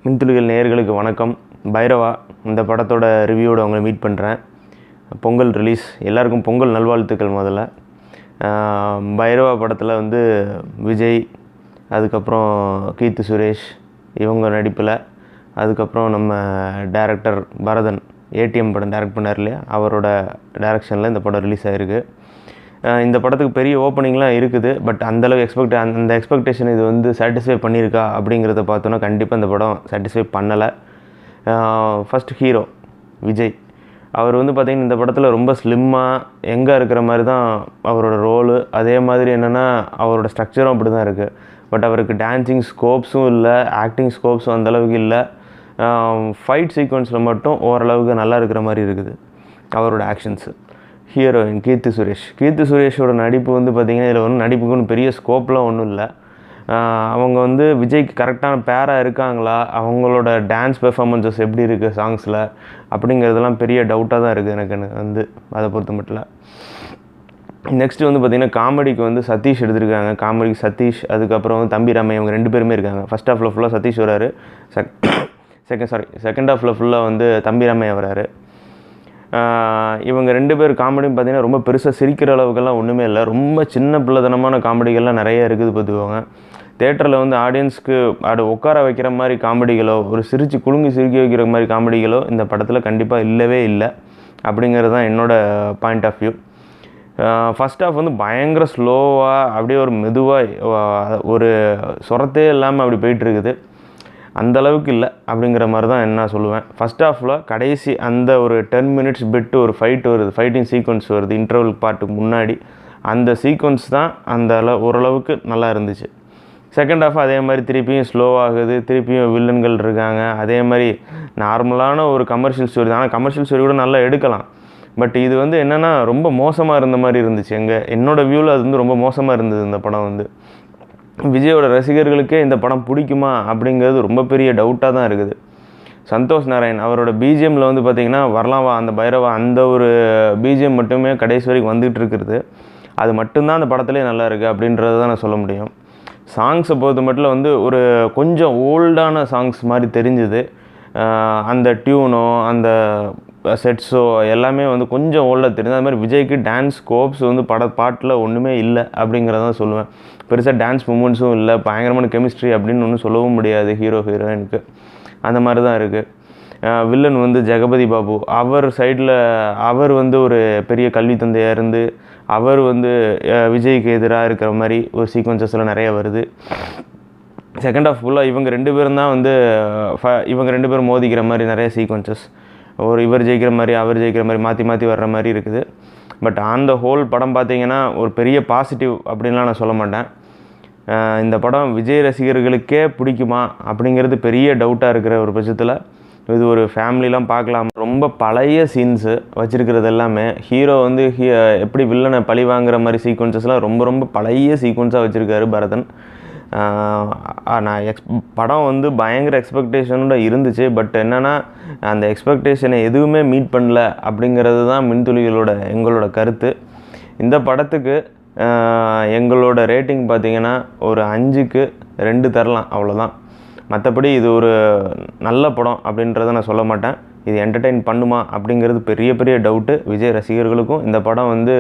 மின்துளிகள் நேயர்களுக்கு வணக்கம். பைரவா இந்த படத்தோட ரிவ்யூவோட உங்களை மீட் பண்ணுறேன். பொங்கல் ரிலீஸ், எல்லாருக்கும் பொங்கல் நல்வாழ்த்துக்கள். முதல்ல பைரவா படத்தில் வந்து விஜய், அதுக்கப்புறம் கீர்த்தி சுரேஷ் இவங்க நடிப்பில், அதுக்கப்புறம் நம்ம டைரக்டர் பரதன் ஏடிஎம் படம் டைரக்ட் பண்ணார் இல்லையா, அவரோட டைரக்ஷனில் இந்த படம் ரிலீஸ் ஆகிருக்கு. இந்த படத்துக்கு பெரிய ஓப்பனிங்லாம் இருக்குது. பட் அந்தளவு அந்த எக்ஸ்பெக்டேஷன் இது வந்து சாட்டிஸ்ஃபை பண்ணியிருக்கா அப்படிங்கிறத பார்த்தோன்னா கண்டிப்பாக இந்த படம் சாட்டிஸ்ஃபை பண்ணலை. ஃபஸ்ட் ஹீரோ விஜய், அவர் வந்து பார்த்திங்கன்னா இந்த படத்தில் ரொம்ப ஸ்லிம்மாக எங்கே இருக்கிற மாதிரி தான் அவரோட ரோலு. அதே மாதிரி என்னென்னா அவரோட ஸ்ட்ரக்சரும் அப்படி தான் இருக்குது. பட் அவருக்கு டான்ஸிங் ஸ்கோப்ஸும் இல்லை, ஆக்டிங் ஸ்கோப்ஸும் அந்தளவுக்கு இல்லை. ஃபைட் சீக்வன்ஸில் மட்டும் ஓரளவுக்கு நல்லா இருக்கிற மாதிரி இருக்குது அவரோட ஆக்ஷன்ஸு. ஹீரோயின் கீர்த்தி சுரேஷோட நடிப்பு வந்து பார்த்திங்கன்னா இதில் ஒன்றும் நடிப்புக்கு ஒன்றும் பெரிய ஸ்கோப்லாம் ஒன்றும் இல்லை. அவங்க வந்து விஜய்க்கு கரெக்டான பேராக இருக்காங்களா, அவங்களோட டான்ஸ் பெர்ஃபார்மன்ஸஸ் எப்படி இருக்குது சாங்ஸில் அப்படிங்கிறதெல்லாம் பெரிய டவுட்டாக தான் இருக்குது எனக்கு வந்து அதை பொறுத்த மட்டும். நெக்ஸ்ட்டு வந்து பார்த்திங்கன்னா காமெடிக்கு வந்து சதீஷ் எடுத்திருக்காங்க. காமெடிக்கு சதீஷ், அதுக்கப்புறம் வந்து தம்பி ராமையா, இவங்க 2 பேருமே இருக்காங்க. ஃபஸ்ட் ஹாஃபில் ஃபுல்லாக சதீஷ் வராரு, செகண்ட் ஹாஃபில் ஃபுல்லாக வந்து தம்பி ராமையா வராரு. இவங்க 2 பேர் காமெடியும் பார்த்திங்கன்னா ரொம்ப பெருசாக சிரிக்கிற அளவுக்கெல்லாம் ஒன்றுமே இல்லை. ரொம்ப சின்ன பிள்ளைத்தனமான காமெடிகள்லாம் நிறைய இருக்குது பார்த்துக்கோங்க. தேட்டரில் வந்து ஆடியன்ஸ்க்கு உட்கார வைக்கிற மாதிரி காமெடிகளோ, ஒரு சிரிக்க வைக்கிற மாதிரி காமெடிகளோ இந்த படத்தில் கண்டிப்பாக இல்லவே இல்லை அப்படிங்கிறது தான் என்னோடய point of view. First half வந்து பயங்கர ஸ்லோவாக அப்படியே ஒரு மெதுவாக ஒரு சொரத்தே இல்லாமல் அப்படி போயிட்டுருக்குது. அந்தளவுக்கு இல்லை அப்படிங்கிற மாதிரி தான் என்ன சொல்லுவேன். ஃபஸ்ட் ஹாஃபில் கடைசி அந்த ஒரு 10 மினிட்ஸ் பிட்டு ஒரு ஃபைட்டிங் சீக்வன்ஸ் வருது இன்டர்வல் பாட்டுக்கு முன்னாடி. அந்த சீக்வன்ஸ் தான் ஓரளவுக்கு நல்லா இருந்துச்சு. செகண்ட் ஹாஃப் அதே மாதிரி திருப்பியும் ஸ்லோவாகுது, திருப்பியும் வில்லன்கள் இருக்காங்க. அதே மாதிரி நார்மலான ஒரு கமர்ஷியல் ஸ்டோரி தான். ஆனால் கமர்ஷியல் ஸ்டோரி கூட நல்லா எடுக்கலாம். பட் இது வந்து என்னென்னா ரொம்ப மோசமாக இருந்த மாதிரி இருந்துச்சு. என்னோடய வியூவில் அது வந்து ரொம்ப மோசமாக இருந்தது. இந்த படம் வந்து விஜயோட ரசிகர்களுக்கே இந்த படம் பிடிக்குமா அப்படிங்கிறது ரொம்ப பெரிய டவுட்டாக தான் இருக்குது. சந்தோஷ் நாராயண் அவரோட பிஜிஎம்மில் வந்து பார்த்திங்கன்னா வரலாம் வா அந்த பைரவா அந்த ஒரு பிஜிஎம் மட்டுமே கடைசி வரைக்கும் வந்துகிட்டு இருக்கிறது. அது மட்டும்தான் அந்த படத்துலேயே நல்லா இருக்குது அப்படின்றது தான் நான் சொல்ல முடியும். சாங்ஸை பொறுத்த மட்டும் வந்து ஒரு கொஞ்சம் ஓல்டான சாங்ஸ் மாதிரி தெரிஞ்சுது. அந்த டியூனோ அந்த செட்ஸோ எல்லாமே வந்து கொஞ்சம் ஓல்டாக தெரியுது. அது மாதிரி விஜய்க்கு டான்ஸ் ஸ்கோப்ஸ் வந்து பாட்டில் ஒன்றுமே இல்லை அப்படிங்கிறதான் சொல்லுவேன். பெருசாக டான்ஸ் மூமெண்ட்ஸும் இல்லை, பயங்கரமான கெமிஸ்ட்ரி அப்படின்னு ஒன்றும் சொல்லவும் முடியாது ஹீரோயினுக்கு. அந்த மாதிரி தான் இருக்குது. வில்லன் வந்து ஜெகபதி பாபு, அவர் சைடில் அவர் வந்து ஒரு பெரிய கல்வி தந்தையாக இருந்து அவர் வந்து விஜய்க்கு எதிராக இருக்கிற மாதிரி ஒரு சீக்வன்சஸ்லாம் நிறைய வருது. செகண்ட் ஹாஃப் ஃபுல்லாக இவங்க 2 பேரும் தான் வந்து இவங்க 2 பேரும் மோதிக்கிற மாதிரி நிறைய சீக்வன்சஸ், ஒரு இவர் ஜெயிக்கிற மாதிரி அவர் ஜெயிக்கிற மாதிரி மாற்றி வர்ற மாதிரி இருக்குது. பட் ஆன் த ஹோல் படம் பார்த்திங்கன்னா ஒரு பெரிய பாசிட்டிவ் அப்படின்லாம் நான் சொல்ல மாட்டேன். இந்த படம் விஜய் ரசிகர்களுக்கே பிடிக்குமா அப்படிங்கிறது பெரிய டவுட்டாக இருக்கிற ஒரு பட்சத்தில் இது ஒரு ஃபேமிலிலாம் பார்க்கலாம். ரொம்ப பழைய சீன்ஸு வச்சுருக்கிறது எல்லாமே ஹீரோ வந்து எப்படி வில்லனை பழி வாங்குற மாதிரி சீக்வன்சஸ்லாம் ரொம்ப பழைய சீக்வன்ஸாக வச்சுருக்காரு பரதன். நான் படம் வந்து பயங்கர எக்ஸ்பெக்டேஷனோட இருந்துச்சு. பட் என்னென்னா அந்த எக்ஸ்பெக்டேஷனை எதுவுமே மீட் பண்ணல அப்படிங்கிறது தான் எங்களோட கருத்து. இந்த படத்துக்கு எங்களோட ரேட்டிங் பார்த்திங்கன்னா ஒரு 5க்கு 2 தரலாம், அவ்வளோதான். மற்றபடி இது ஒரு நல்ல படம் அப்படின்றத நான் சொல்ல மாட்டேன். இது என்டர்டெயின் பண்ணுமா அப்படிங்கிறது பெரிய டவுட்டு. விஜய் ரசிகர்களுக்கும் இந்த படம் வந்து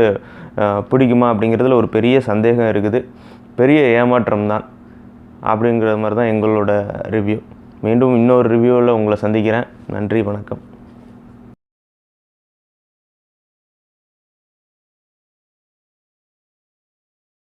பிடிக்குமா அப்படிங்கிறதுல ஒரு பெரிய சந்தேகம் இருக்குது. பெரிய ஏமாற்றம் தான் அப்படிங்கிற மாதிரி தான் எங்களோட ரிவ்யூ. மீண்டும் இன்னொரு ரிவ்யூவில் உங்களை சந்திக்கிறேன். நன்றி, வணக்கம்.